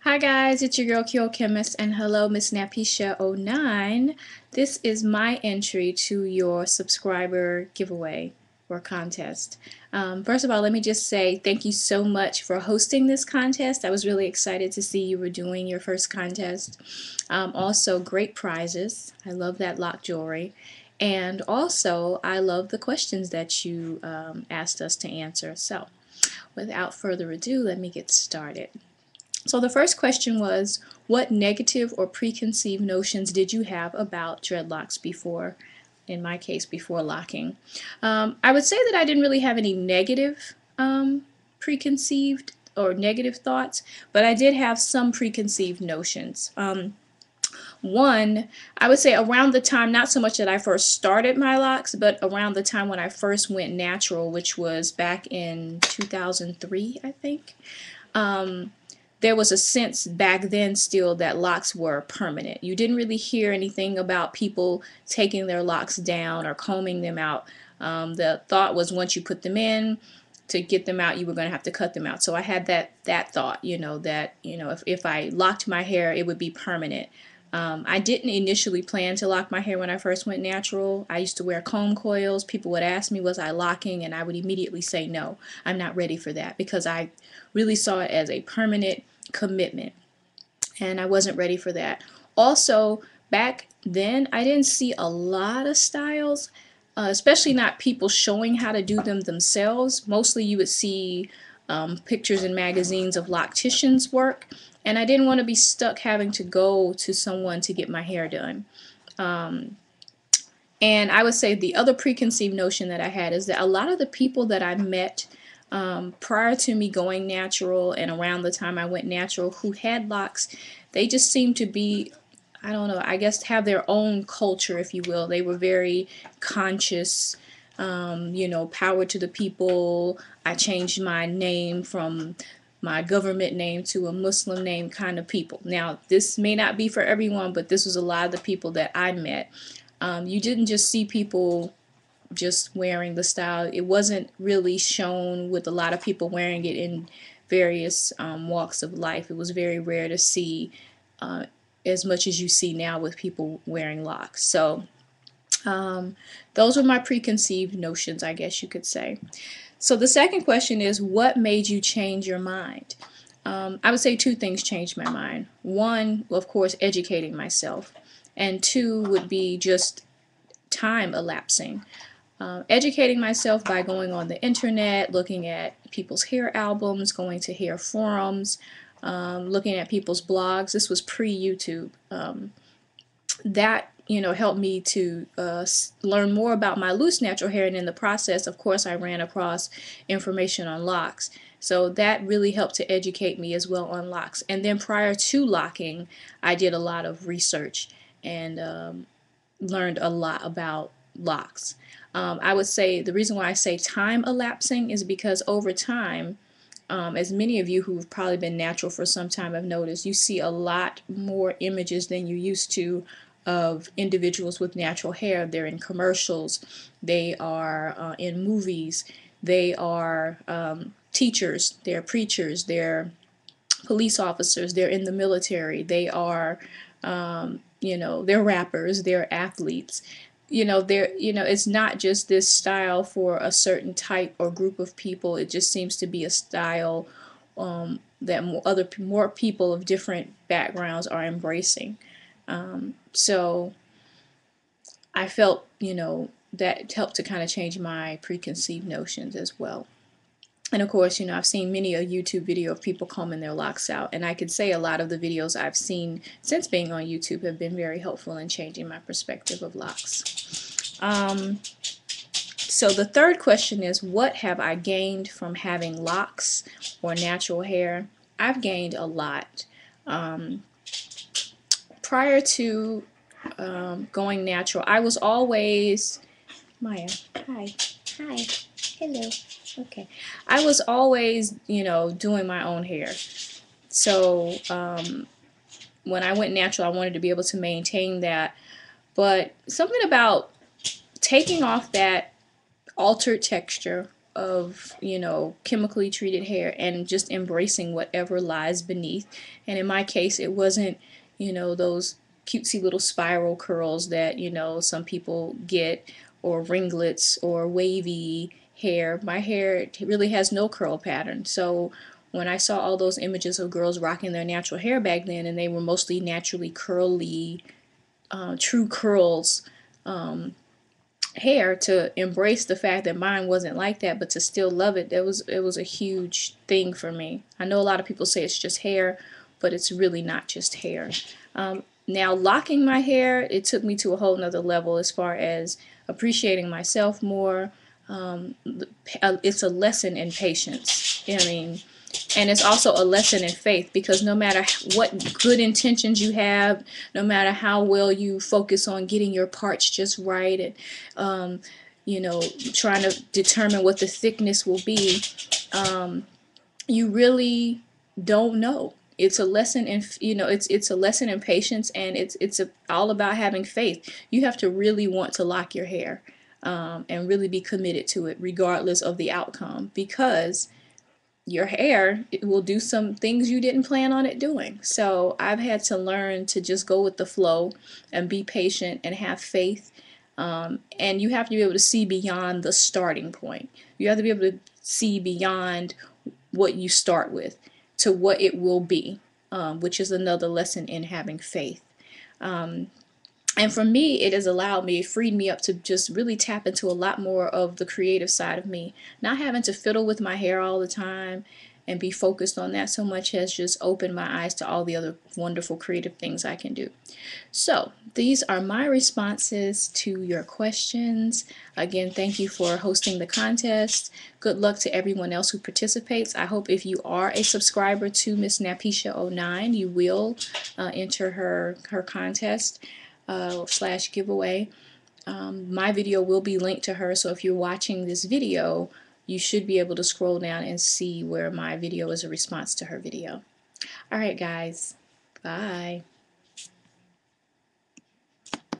Hi guys, it's your girl qochemist and hello Miss Napisha09. This is my entry to your subscriber giveaway or contest. First of all, let me just say thank you so much for hosting this contest. I was really excited to see you were doing your first contest. Also, great prizes. I love that lock jewelry. And also, I love the questions that you asked us to answer. So, without further ado, let me get started. So the first question was, what negative or preconceived notions did you have about dreadlocks before, in my case, before locking? I would say that I didn't really have any negative preconceived or negative thoughts, but I did have some preconceived notions. One, I would say around the time, not so much that I first started my locks, but around the time when I first went natural, which was back in 2003, I think. There was a sense back then still that locks were permanent. You didn't really hear anything about people taking their locks down or combing them out. The thought was once you put them in, to get them out, you were going to have to cut them out. So I had that thought, that if I locked my hair, it would be permanent. I didn't initially plan to lock my hair when I first went natural. I used to wear comb coils. People would ask me, was I locking? And I would immediately say, no, I'm not ready for that, because I really saw it as a permanent commitment, and I wasn't ready for that. Also, back then, I didn't see a lot of styles, especially not people showing how to do them themselves. Mostly you would see pictures in magazines of locticians' work, and I didn't want to be stuck having to go to someone to get my hair done. And I would say the other preconceived notion that I had is that a lot of the people that I met prior to me going natural and around the time I went natural who had locks, they just seemed to be, I don't know, I guess have their own culture, if you will. They were very conscious, power to the people. I changed my name from my government name to a Muslim name kind of people. Now, this may not be for everyone, but this was a lot of the people that I met. You didn't just see people just wearing the style. It wasn't really shown with a lot of people wearing it in various walks of life. It was very rare to see as much as you see now with people wearing locks. So those were my preconceived notions, I guess you could say. So the second question is, what made you change your mind? I would say two things changed my mind. One, of course, educating myself, and two would be just time elapsing. Educating myself by going on the internet, looking at people's hair albums, going to hair forums, looking at people's blogs. This was pre-YouTube. That helped me to learn more about my loose natural hair, and in the process, of course, I ran across information on locks. So that really helped to educate me as well on locks. And then prior to locking, I did a lot of research and learned a lot about locks. I would say the reason why I say time elapsing is because over time, as many of you who've probably been natural for some time have noticed, you see a lot more images than you used to of individuals with natural hair. They're in commercials, they are in movies, they are teachers, they're preachers, they're police officers, they're in the military, they are they're rappers, they're athletes. It's not just this style for a certain type or group of people. It just seems to be a style that more people of different backgrounds are embracing. So I felt, that helped to kind of change my preconceived notions as well. And of course, I've seen many a YouTube video of people combing their locks out, and I could say a lot of the videos I've seen since being on YouTube have been very helpful in changing my perspective of locks. So the third question is, what have I gained from having locks or natural hair? I've gained a lot. Prior to going natural, I was always, Maya, hi, hi, hello. Okay. I was always, doing my own hair. So when I went natural, I wanted to be able to maintain that. But something about taking off that altered texture of, you know, chemically treated hair and just embracing whatever lies beneath. And in my case, it wasn't, you know, those cutesy little spiral curls that, you know, some people get, or ringlets or wavy hair. My hair really has no curl pattern. So when I saw all those images of girls rocking their natural hair back then, and they were mostly naturally curly, true curls, hair, to embrace the fact that mine wasn't like that, but to still love it, it was a huge thing for me. I know a lot of people say it's just hair, but it's really not just hair. Now, locking my hair, it took me to a whole nother level as far as appreciating myself more. It's a lesson in patience. I mean, and it's also a lesson in faith, because no matter what good intentions you have, no matter how well you focus on getting your parts just right, and you know, trying to determine what the thickness will be, you really don't know. It's a lesson in, you know, it's a lesson in patience, and all about having faith. You have to really want to lock your hair, and really be committed to it regardless of the outcome, because your hair, it will do some things you didn't plan on it doing. So I've had to learn to just go with the flow and be patient and have faith. And you have to be able to see beyond the starting point. You have to be able to see beyond what you start with to what it will be, which is another lesson in having faith. And for me, it has allowed me, freed me up to just really tap into a lot more of the creative side of me. Not having to fiddle with my hair all the time and be focused on that so much has just opened my eyes to all the other wonderful creative things I can do. So these are my responses to your questions. Again, thank you for hosting the contest. Good luck to everyone else who participates. I hope if you are a subscriber to Miss Napisha09, you will enter her contest slash giveaway. My video will be linked to her, so if you're watching this video, you should be able to scroll down and see where my video is a response to her video. All right, guys. Bye.